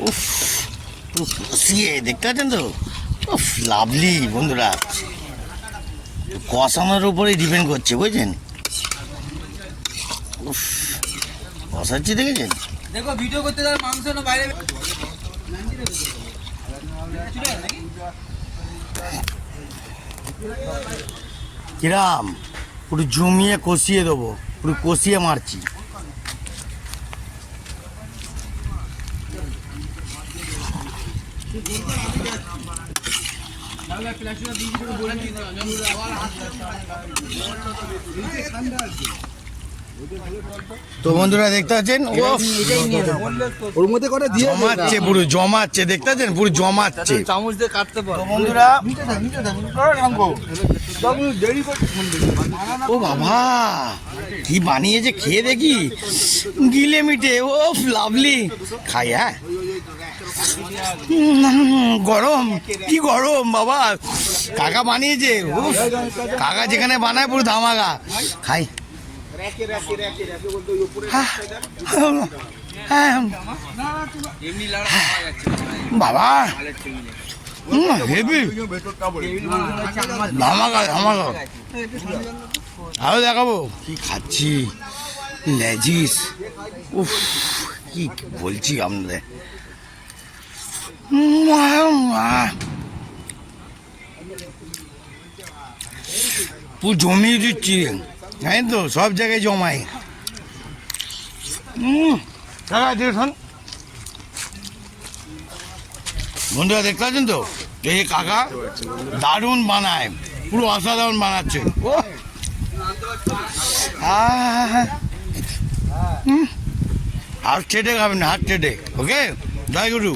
উফ, কষিয়ে দেখতে পাচ্ছেন তো? উফ, লাভলি বন্ধুরা। কষানোর উপরে ডিপেন্ড করছে, বুঝছেন? উফ, কষাচ্ছি দেখেছেন? দেখো ভিডিও করতে যাবে মাংস না বাইরে। কিরাম পুরো জমিয়ে কষিয়ে দেবো, পুরো কষিয়ে মারছি। তো বন্ধুরা দেখতে পাচ্ছেন, ওর মধ্যে করে দিয়ে জমাচ্ছে, পুরো জমাচ্ছে, দেখতে পাচ্ছেন পুরো জমাচ্ছে। চামচ দিয়ে কাটতে পারো। তো বন্ধুরা, দেরি করতে। ও বাবা কি বানিয়েছে, খেয়ে দেখি। গিলে মিটে, ও লাভলি। খাই, হ্যাঁ। গরম, কি গরম বাবা। কাকা বানিয়েছে, উফ, কাকা যেখানে বানায় পুরো ধামাকা। খাই। বাবা হেভি, ধামাকা ধামাকা। আরো দেখাবো কি খাচ্ছি, লেজিস। উফ, কি বলছি আপনাদের। পুরো জমিয়ে দিচ্ছি, জানেন তো, সব জায়গায় জমাই। বন্ধুরা দেখতে পাচ্ছেন তো, এই কাকা দারুণ বানায়, পুরো অসাধারণ বানাচ্ছে। ও হাত চেটে খাবেন, হাত চেটে। ওকে, জয় গুরু।